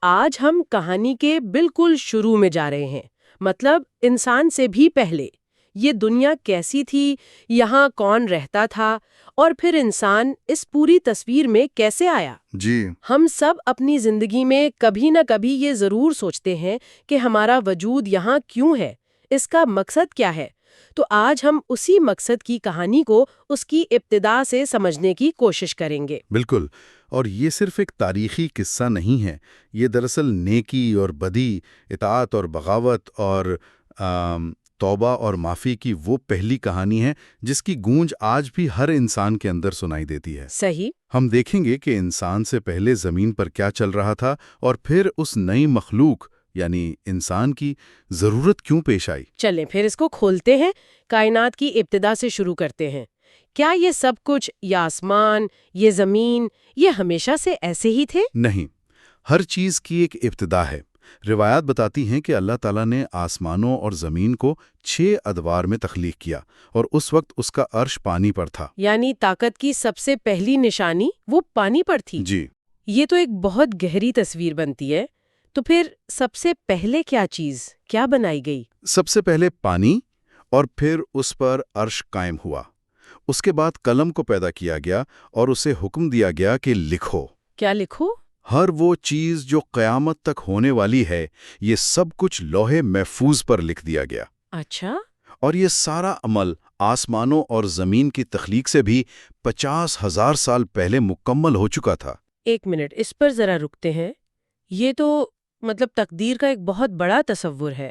آج ہم کہانی کے بالکل شروع میں جا رہے ہیں، مطلب انسان سے بھی پہلے یہ دنیا کیسی تھی، یہاں کون رہتا تھا، اور پھر انسان اس پوری تصویر میں کیسے آیا۔ جی ہم سب اپنی زندگی میں کبھی نہ کبھی یہ ضرور سوچتے ہیں کہ ہمارا وجود یہاں کیوں ہے، اس کا مقصد کیا ہے۔ تو آج ہم اسی مقصد کی کہانی کو اس کی ابتدا سے سمجھنے کی کوشش کریں گے۔ بالکل، اور یہ صرف ایک تاریخی قصہ نہیں ہے، یہ دراصل نیکی اور بدی، اطاعت اور بغاوت اور توبہ اور معافی کی وہ پہلی کہانی ہے جس کی گونج آج بھی ہر انسان کے اندر سنائی دیتی ہے۔ صحیح۔ ہم دیکھیں گے کہ انسان سے پہلے زمین پر کیا چل رہا تھا اور پھر اس نئی مخلوق یعنی انسان کی ضرورت کیوں پیش آئی۔ چلیں پھر اس کو کھولتے ہیں، کائنات کی ابتدا سے شروع کرتے ہیں۔ کیا یہ سب کچھ، یہ آسمان، یہ زمین، یہ ہمیشہ سے ایسے ہی تھے؟ نہیں، ہر چیز کی ایک ابتدا ہے۔ روایات بتاتی ہیں کہ اللہ تعالیٰ نے آسمانوں اور زمین کو 6 ادوار میں تخلیق کیا اور اس وقت اس کا عرش پانی پر تھا۔ یعنی طاقت کی سب سے پہلی نشانی وہ پانی پر تھی۔ جی، یہ تو ایک بہت گہری تصویر بنتی ہے۔ تو پھر سب سے پہلے کیا بنائی گئی؟ سب سے پہلے پانی اور پھر اس پر عرش قائم ہوا۔ اس کے بعد قلم کو پیدا کیا گیا اور اسے حکم دیا گیا کہ لکھو۔ کیا لکھو؟ ہر وہ چیز جو قیامت تک ہونے والی ہے، یہ سب کچھ لوح محفوظ پر لکھ دیا گیا۔ اچھا۔ اور یہ سارا عمل آسمانوں اور زمین کی تخلیق سے بھی 50,000 سال پہلے مکمل ہو چکا تھا۔ ایک منٹ، اس پر ذرا رکتے ہیں۔ یہ تو تقدیر کا ایک بہت بڑا تصور ہے،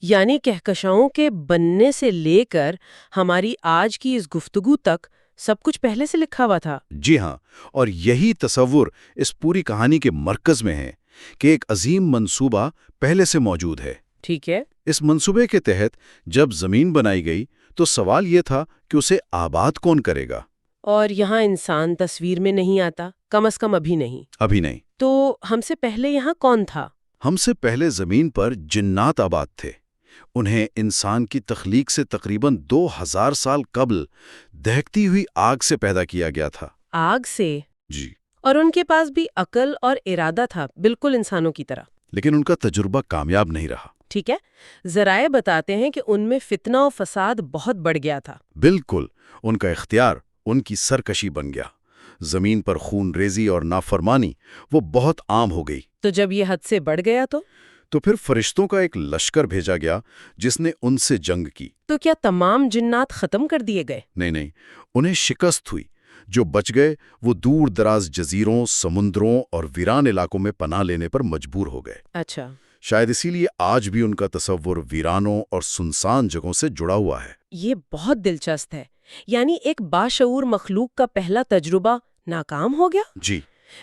یعنی کہکشاؤں کے بننے سے لے کر ہماری آج کی اس گفتگو تک سب کچھ پہلے سے لکھا ہوا تھا۔ جی ہاں، اور یہی تصور اس پوری کہانی کے مرکز میں ہے کہ ایک عظیم منصوبہ پہلے سے موجود ہے۔ ٹھیک ہے۔ اس منصوبے کے تحت جب زمین بنائی گئی تو سوال یہ تھا کہ اسے آباد کون کرے گا؟ اور یہاں انسان تصویر میں نہیں آتا، کم از کم ابھی نہیں۔ ابھی نہیں۔ تو ہم سے پہلے یہاں کون تھا؟ ہم سے پہلے زمین پر جنات آباد تھے۔ انہیں انسان کی تخلیق سے تقریباً 2000 سال قبل دہکتی ہوئی آگ سے پیدا کیا گیا تھا۔ آگ سے؟ جی، اور ان کے پاس بھی عقل اور ارادہ تھا، بالکل انسانوں کی طرح۔ لیکن ان کا تجربہ کامیاب نہیں رہا۔ ٹھیک ہے۔ ذرائع بتاتے ہیں کہ ان میں فتنہ و فساد بہت بڑھ گیا تھا۔ بالکل، ان کا اختیار ان کی سرکشی بن گیا۔ زمین پر خون ریزی اور نافرمانی وہ بہت عام ہو گئی۔ تو جب یہ حد سے بڑھ گیا تو پھر فرشتوں کا ایک لشکر بھیجا گیا جس نے ان سے جنگ کی۔ تو کیا تمام جنات ختم کر دیے گئے؟ نہیں، انہیں شکست ہوئی۔ جو بچ گئے وہ دور دراز جزیروں، سمندروں اور ویران علاقوں میں پناہ لینے پر مجبور ہو گئے۔ اچھا۔ شاید اسی لیے آج بھی ان کا تصور ویرانوں اور سنسان جگہوں سے جڑا ہوا ہے۔ یہ بہت دلچسپ ہے، یعنی ایک باشعور مخلوق کا پہلا تجربہ ناکام ہو گیا۔ جی،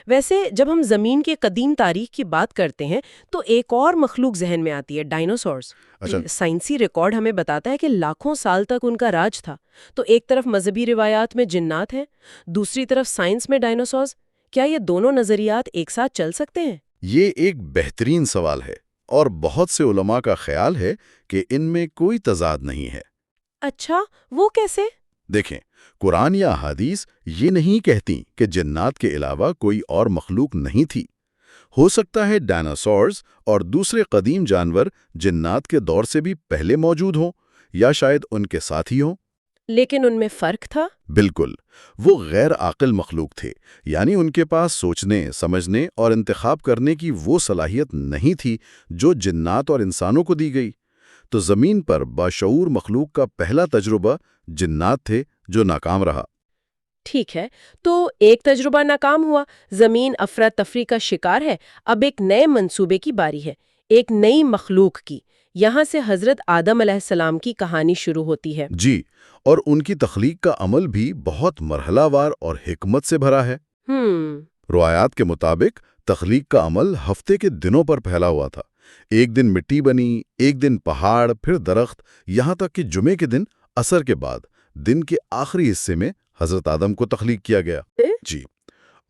ویسے جب ہم زمین کے قدیم تاریخ کی بات کرتے ہیں تو ایک اور مخلوق ذہن میں آتی ہے، ڈائنوسورز۔ اچھا۔ سائنسی ریکارڈ ہمیں بتاتا ہے کہ لاکھوں سال تک ان کا راج تھا۔ تو ایک طرف مذہبی روایات میں جنات ہیں، دوسری طرف سائنس میں ڈائنوسورز۔ کیا یہ دونوں نظریات ایک ساتھ چل سکتے ہیں؟ یہ ایک بہترین سوال ہے، اور بہت سے علماء کا خیال ہے کہ ان میں کوئی تضاد نہیں ہے۔ اچھا، وہ کیسے؟ دیکھیں، قرآن یا احادیث یہ نہیں کہتی کہ جنات کے علاوہ کوئی اور مخلوق نہیں تھی۔ ہو سکتا ہے ڈائناسورز اور دوسرے قدیم جانور جنات کے دور سے بھی پہلے موجود ہوں، یا شاید ان کے ساتھی ہوں۔ لیکن ان میں فرق تھا؟ بالکل، وہ غیر عاقل مخلوق تھے، یعنی ان کے پاس سوچنے، سمجھنے اور انتخاب کرنے کی وہ صلاحیت نہیں تھی جو جنات اور انسانوں کو دی گئی۔ تو زمین پر باشعور مخلوق کا پہلا تجربہ جنات تھے جو ناکام رہا۔ ٹھیک ہے، تو ایک تجربہ ناکام ہوا، زمین افراتفری کا شکار ہے۔ اب ایک نئے منصوبے کی باری ہے، ایک نئی مخلوق کی۔ یہاں سے حضرت آدم علیہ السلام کی کہانی شروع ہوتی ہے۔ جی، اور ان کی تخلیق کا عمل بھی بہت مرحلہ وار اور حکمت سے بھرا ہے۔ روایات کے مطابق تخلیق کا عمل ہفتے کے دنوں پر پھیلا ہوا تھا۔ ایک دن مٹی بنی، ایک دن پہاڑ، پھر درخت، یہاں تک کہ جمعے کے دن عصر کے بعد دن کے آخری حصے میں حضرت آدم کو تخلیق کیا گیا۔ جی،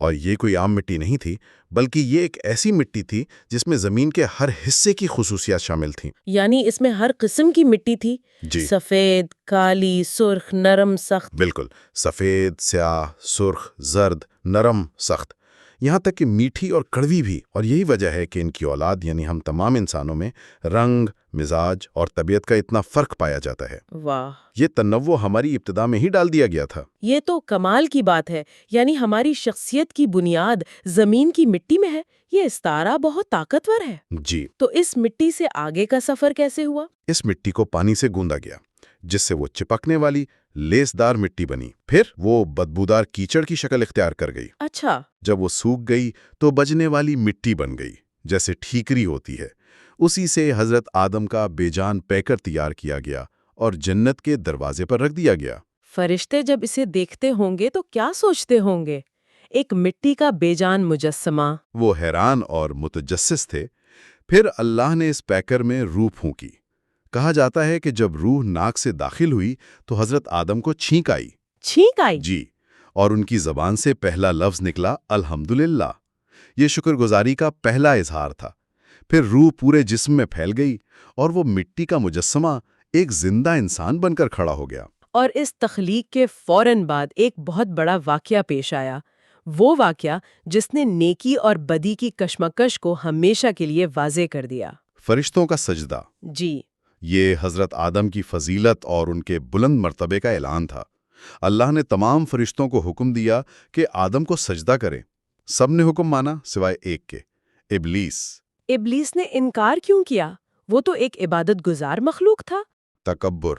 اور یہ کوئی عام مٹی نہیں تھی، بلکہ یہ ایک ایسی مٹی تھی جس میں زمین کے ہر حصے کی خصوصیات شامل تھیں۔ یعنی اس میں ہر قسم کی مٹی تھی؟ جی، سفید، کالی، سرخ، نرم، سخت؟ بالکل، سفید، سیاہ، سرخ، زرد، نرم، سخت۔ یہاں تک کہ میٹھی اور کڑوی بھی، اور یہی وجہ ہے کہ ان کی اولاد یعنی ہم تمام انسانوں میں رنگ، مزاج اور طبیعت کا اتنا فرق پایا جاتا ہے۔ واہ، یہ تنوع ہماری ابتدا میں ہی ڈال دیا گیا تھا۔ یہ تو کمال کی بات ہے، یعنی ہماری شخصیت کی بنیاد زمین کی مٹی میں ہے۔ یہ استعارہ بہت طاقتور ہے۔ جی، تو اس مٹی سے آگے کا سفر کیسے ہوا؟ اس مٹی کو پانی سے گوندا گیا، جس سے وہ چپکنے والی لیسدار مٹی بنی، پھر وہ بدبودار کیچڑ کی شکل اختیار کر گئی۔ اچھا، جب وہ سوکھ گئی تو بجنے والی مٹی بن گئی، جیسے ٹھیکری ہوتی ہے۔ اسی سے حضرت آدم کا بے جان پیکر تیار کیا گیا اور جنت کے دروازے پر رکھ دیا گیا۔ فرشتے جب اسے دیکھتے ہوں گے تو کیا سوچتے ہوں گے؟ ایک مٹی کا بے جان مجسمہ۔ وہ حیران اور متجسس تھے۔ پھر اللہ نے اس پیکر میں روح پھونکی۔ کہا جاتا ہے کہ جب روح ناک سے داخل ہوئی تو حضرت آدم کو چھینک آئی۔ چھینک آئی؟ جی، اور ان کی زبان سے پہلا لفظ نکلا الحمدللہ۔ یہ شکر گزاری کا پہلا اظہار تھا۔ پھر روح پورے جسم میں پھیل گئی اور وہ مٹی کا مجسمہ ایک زندہ انسان بن کر کھڑا ہو گیا۔ اور اس تخلیق کے فوراً بعد ایک بہت بڑا واقعہ پیش آیا، وہ واقعہ جس نے نیکی اور بدی کی کشمکش کو ہمیشہ کے لیے واضح کر دیا۔ فرشتوں کا سجدہ۔ جی، یہ حضرت آدم کی فضیلت اور ان کے بلند مرتبے کا اعلان تھا۔ اللہ نے تمام فرشتوں کو حکم دیا کہ آدم کو سجدہ کریں۔ سب نے حکم مانا سوائے ایک کے، ابلیس۔ ابلیس نے انکار کیوں کیا؟ وہ تو ایک عبادت گزار مخلوق تھا۔ تکبر۔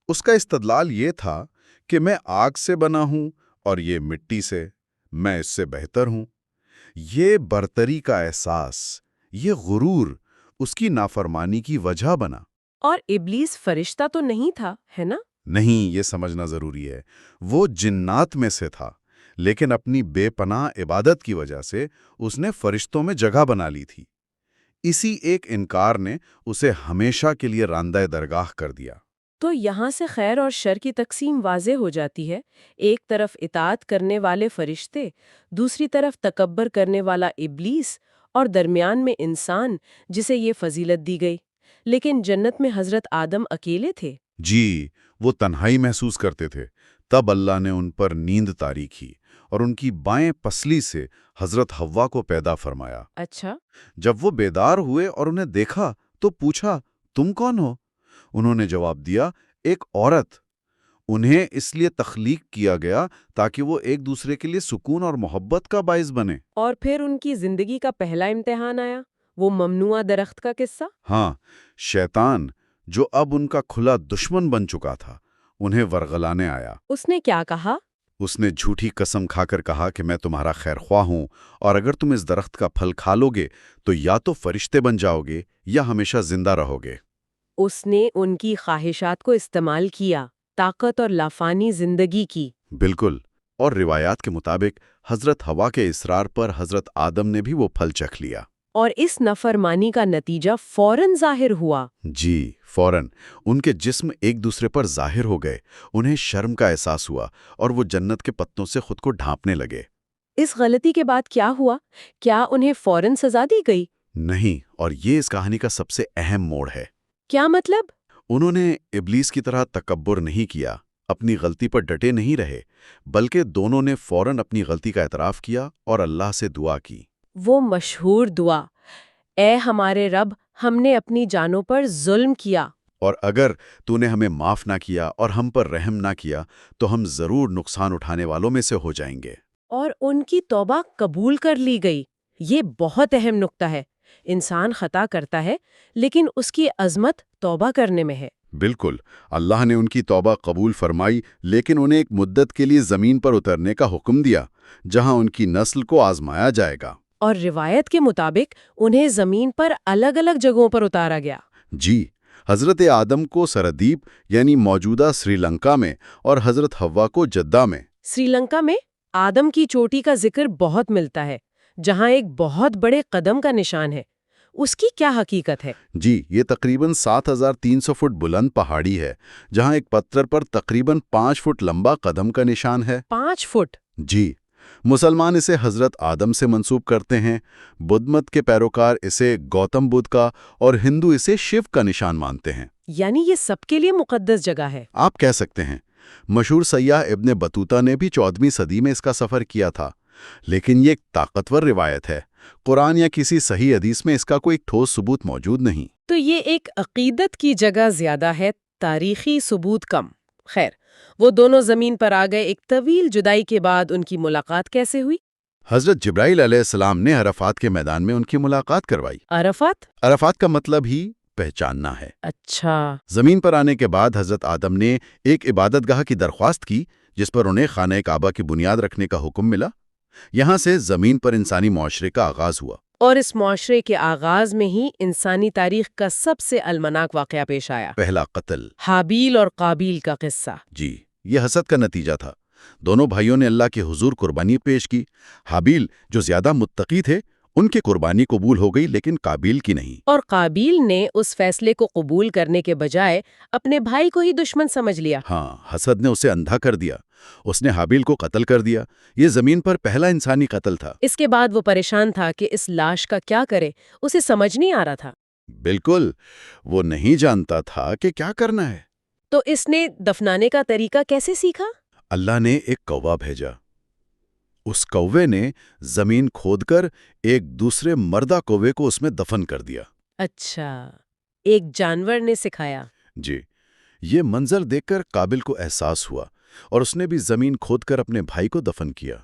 اس کا استدلال یہ تھا کہ میں آگ سے بنا ہوں اور یہ مٹی سے، میں اس سے بہتر ہوں۔ یہ برتری کا احساس، یہ غرور اس کی نافرمانی کی وجہ بنا۔ اور ابلیس فرشتہ تو نہیں تھا، ہے نا؟ نہیں، یہ سمجھنا ضروری ہے۔ وہ جنات میں سے تھا، لیکن اپنی بے پناہ عبادت کی وجہ سے اس نے فرشتوں میں جگہ بنا لی تھی۔ اسی ایک انکار نے اسے ہمیشہ کے لیے راندہ درگاہ کر دیا۔ تو یہاں سے خیر اور شر کی تقسیم واضح ہو جاتی ہے۔ ایک طرف اطاعت کرنے والے فرشتے، دوسری طرف تکبر کرنے والا ابلیس، اور درمیان میں انسان جسے یہ فضیلت دی گئی۔ لیکن جنت میں حضرت آدم اکیلے تھے۔ جی، وہ تنہائی محسوس کرتے تھے۔ تب اللہ نے ان پر نیند طاری کی اور ان کی بائیں پسلی سے حضرت حوا کو پیدا فرمایا۔ اچھا، جب وہ بیدار ہوئے اور انہیں دیکھا تو پوچھا، تم کون ہو؟ انہوں نے جواب دیا، ایک عورت۔ انہیں اس لیے تخلیق کیا گیا تاکہ وہ ایک دوسرے کے لیے سکون اور محبت کا باعث بنے۔ اور پھر ان کی زندگی کا پہلا امتحان آیا، وہ ممنوع درخت کا قصہ۔ ہاں، شیطان جو اب ان کا کھلا دشمن بن چکا تھا، انہیں ورغلانے آیا۔ اس نے کیا کہا؟ اس نے جھوٹی قسم کھا کر کہا کہ میں تمہارا خیر خواہ ہوں، اور اگر تم اس درخت کا پھل کھا لو گے تو یا تو فرشتے بن جاؤ گے یا ہمیشہ زندہ رہو گے۔ اس نے ان کی خواہشات کو استعمال کیا، طاقت اور لافانی زندگی کی۔ بالکل، اور روایات کے مطابق حضرت حوا کے اصرار پر حضرت آدم نے بھی وہ پھل چکھ لیا۔ اور اس نافرمانی کا نتیجہ فوراً ظاہر ہوا۔ جی، فوراً ان کے جسم ایک دوسرے پر ظاہر ہو گئے، انہیں شرم کا احساس ہوا اور وہ جنت کے پتوں سے خود کو ڈھانپنے لگے۔ اس غلطی کے بعد کیا ہوا؟ کیا انہیں فوراً سزا دی گئی؟ نہیں، اور یہ اس کہانی کا سب سے اہم موڑ ہے۔ کیا مطلب؟ انہوں نے ابلیس کی طرح تکبر نہیں کیا، اپنی غلطی پر ڈٹے نہیں رہے، بلکہ دونوں نے فوراً اپنی غلطی کا اعتراف کیا اور اللہ سے دعا کی۔ وہ مشہور دعا، اے ہمارے رب، ہم نے اپنی جانوں پر ظلم کیا، اور اگر تو نے ہمیں معاف نہ کیا اور ہم پر رحم نہ کیا تو ہم ضرور نقصان اٹھانے والوں میں سے ہو جائیں گے۔ اور ان کی توبہ قبول کر لی گئی۔ یہ بہت اہم نقطہ ہے۔ انسان خطا کرتا ہے، لیکن اس کی عظمت توبہ کرنے میں ہے۔ بالکل، اللہ نے ان کی توبہ قبول فرمائی، لیکن انہیں ایک مدت کے لیے زمین پر اترنے کا حکم دیا، جہاں ان کی نسل کو آزمایا جائے گا۔ اور روایت کے مطابق انہیں زمین پر الگ الگ جگہوں پر اتارا گیا۔ جی، حضرت آدم کو سردیپ یعنی موجودہ سری لنکا میں اور حضرت حوا کو جدہ میں۔ سری لنکا میں آدم کی چوٹی کا ذکر بہت ملتا ہے، جہاں ایک بہت بڑے قدم کا نشان ہے۔ اس کی کیا حقیقت ہے؟ جی، یہ تقریباً 7300 فٹ بلند پہاڑی ہے، جہاں ایک پتھر پر تقریباً 5 فٹ لمبا قدم کا نشان ہے۔ 5 فٹ؟ جی، مسلمان اسے حضرت آدم سے منسوب کرتے ہیں، بدھ مت کے پیروکار اسے گوتم بدھ کا، اور ہندو اسے شیو کا نشان مانتے ہیں۔ یعنی یہ سب کے لیے مقدس جگہ ہے۔ آپ کہہ سکتے ہیں۔ مشہور سیاح ابن بطوطہ نے بھی 14ویں صدی میں اس کا سفر کیا تھا۔ لیکن یہ ایک طاقتور روایت ہے، قرآن یا کسی صحیح حدیث میں اس کا کوئی ٹھوس ثبوت موجود نہیں۔ تو یہ ایک عقیدت کی جگہ زیادہ ہے، تاریخی ثبوت کم۔ خیر، وہ دونوں زمین پر آ گئے، ایک طویل جدائی کے بعد ان کی ملاقات کیسے ہوئی؟ حضرت جبرائیل علیہ السلام نے عرفات کے میدان میں ان کی ملاقات کروائی۔ عرفات کا مطلب ہی پہچاننا ہے۔ اچھا۔ زمین پر آنے کے بعد حضرت آدم نے ایک عبادت گاہ کی درخواست کی جس پر انہیں خانہ کعبہ کی بنیاد رکھنے کا حکم ملا۔ یہاں سے زمین پر انسانی معاشرے کا آغاز ہوا۔ اور اس معاشرے کے آغاز میں ہی انسانی تاریخ کا سب سے المناک واقعہ پیش آیا، پہلا قتل، حابیل اور قابیل کا قصہ۔ جی، یہ حسد کا نتیجہ تھا۔ دونوں بھائیوں نے اللہ کے حضور قربانی پیش کی۔ حابیل جو زیادہ متقی تھے، ان کی قربانی قبول ہو گئی، لیکن قابیل کی نہیں۔ اور قابیل نے اس فیصلے کو قبول کرنے کے بجائے اپنے بھائی کو ہی دشمن سمجھ لیا۔ ہاں، حسد نے اسے اندھا کر دیا۔ اس نے حابیل کو قتل کر دیا۔ یہ زمین پر پہلا انسانی قتل تھا۔ اس کے بعد وہ پریشان تھا کہ اس لاش کا کیا کرے، اسے سمجھ نہیں آ رہا تھا۔ بالکل، وہ نہیں جانتا تھا کہ کیا کرنا ہے۔ تو اس نے دفنانے کا طریقہ کیسے سیکھا؟ اللہ نے ایک کوہ بھیجا۔ اس کوے نے زمین کھود کر ایک دوسرے مردہ کوے کو اس میں دفن کر دیا۔ اچھا، ایک جانور نے سکھایا۔ جی، یہ منظر دیکھ کر قابل کو احساس ہوا اور اس نے بھی زمین کھود کر اپنے بھائی کو دفن کیا۔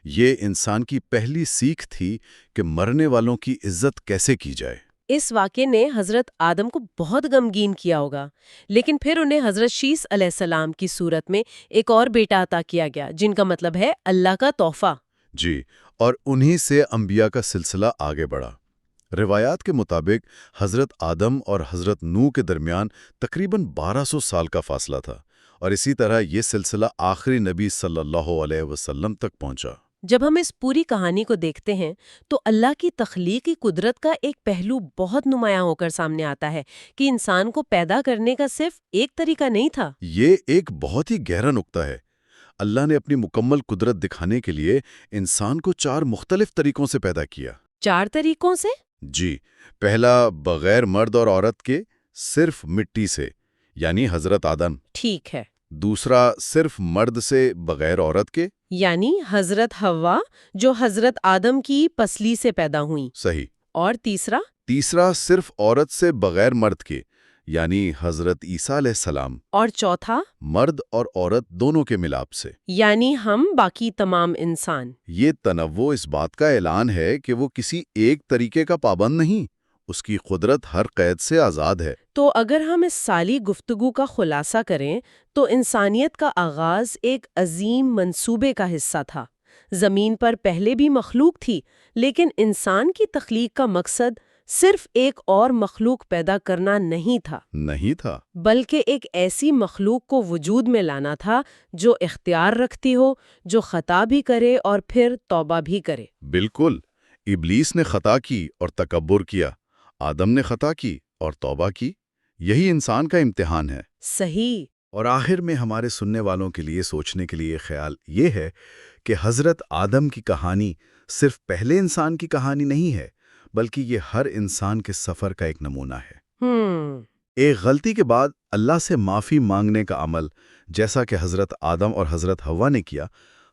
یہ انسان کی پہلی سیکھ تھی کہ مرنے والوں کی عزت کیسے کی جائے۔ اس واقعے نے حضرت آدم کو بہت غمگین کیا ہوگا، لیکن پھر انہیں حضرت شیث علیہ السلام کی صورت میں ایک اور بیٹا عطا کیا گیا، جن کا مطلب ہے اللہ کا تحفہ۔ جی، اور انہی سے انبیاء کا سلسلہ آگے بڑھا۔ روایات کے مطابق حضرت آدم اور حضرت نوح کے درمیان تقریباً 1200 سال کا فاصلہ تھا، اور اسی طرح یہ سلسلہ آخری نبی صلی اللہ علیہ وسلم تک پہنچا۔ جب ہم اس پوری کہانی کو دیکھتے ہیں تو اللہ کی تخلیقی قدرت کا ایک پہلو بہت نمایاں ہو کر سامنے آتا ہے کہ انسان کو پیدا کرنے کا صرف ایک طریقہ نہیں تھا۔ یہ ایک بہت ہی گہرا نقطہ ہے۔ اللہ نے اپنی مکمل قدرت دکھانے کے لیے انسان کو 4 مختلف طریقوں سے پیدا کیا۔ 4 طریقوں سے؟ جی، پہلا بغیر مرد اور عورت کے، صرف مٹی سے، یعنی حضرت آدم۔ ٹھیک ہے۔ دوسرا صرف مرد سے بغیر عورت کے، یعنی حضرت حوا جو حضرت آدم کی پسلی سے پیدا ہوئیں۔ صحیح۔ اور تیسرا صرف عورت سے بغیر مرد کے، یعنی حضرت عیسیٰ علیہ السلام۔ اور چوتھا مرد اور عورت دونوں کے ملاپ سے، یعنی ہم باقی تمام انسان۔ یہ تنوع اس بات کا اعلان ہے کہ وہ کسی ایک طریقے کا پابند نہیں، اس کی قدرت ہر قید سے آزاد ہے۔ تو اگر ہم اس سالی گفتگو کا خلاصہ کریں تو انسانیت کا آغاز ایک عظیم منصوبے کا حصہ تھا۔ زمین پر پہلے بھی مخلوق تھی، لیکن انسان کی تخلیق کا مقصد صرف ایک اور مخلوق پیدا کرنا نہیں تھا، بلکہ ایک ایسی مخلوق کو وجود میں لانا تھا جو اختیار رکھتی ہو، جو خطا بھی کرے اور پھر توبہ بھی کرے۔ بالکل، ابلیس نے خطا کی اور تکبر کیا، آدم نے خطا کی اور توبہ کی۔ یہی انسان کا امتحان ہے۔ صحیح۔ اور آخر میں ہمارے سننے والوں کے لیے سوچنے کے لیے خیال یہ ہے کہ حضرت آدم کی کہانی صرف پہلے انسان کی کہانی نہیں ہے، بلکہ یہ ہر انسان کے سفر کا ایک نمونہ ہے۔ ایک غلطی کے بعد اللہ سے معافی مانگنے کا عمل، جیسا کہ حضرت آدم اور حضرت حوا نے کیا،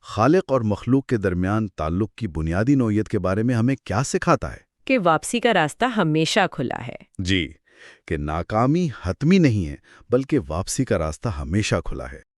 خالق اور مخلوق کے درمیان تعلق کی بنیادی نوعیت کے بارے میں ہمیں کیا سکھاتا ہے؟ کہ واپسی کا راستہ ہمیشہ کھلا ہے۔ جی، کہ ناکامی حتمی نہیں ہے، بلکہ واپسی کا راستہ ہمیشہ کھلا ہے۔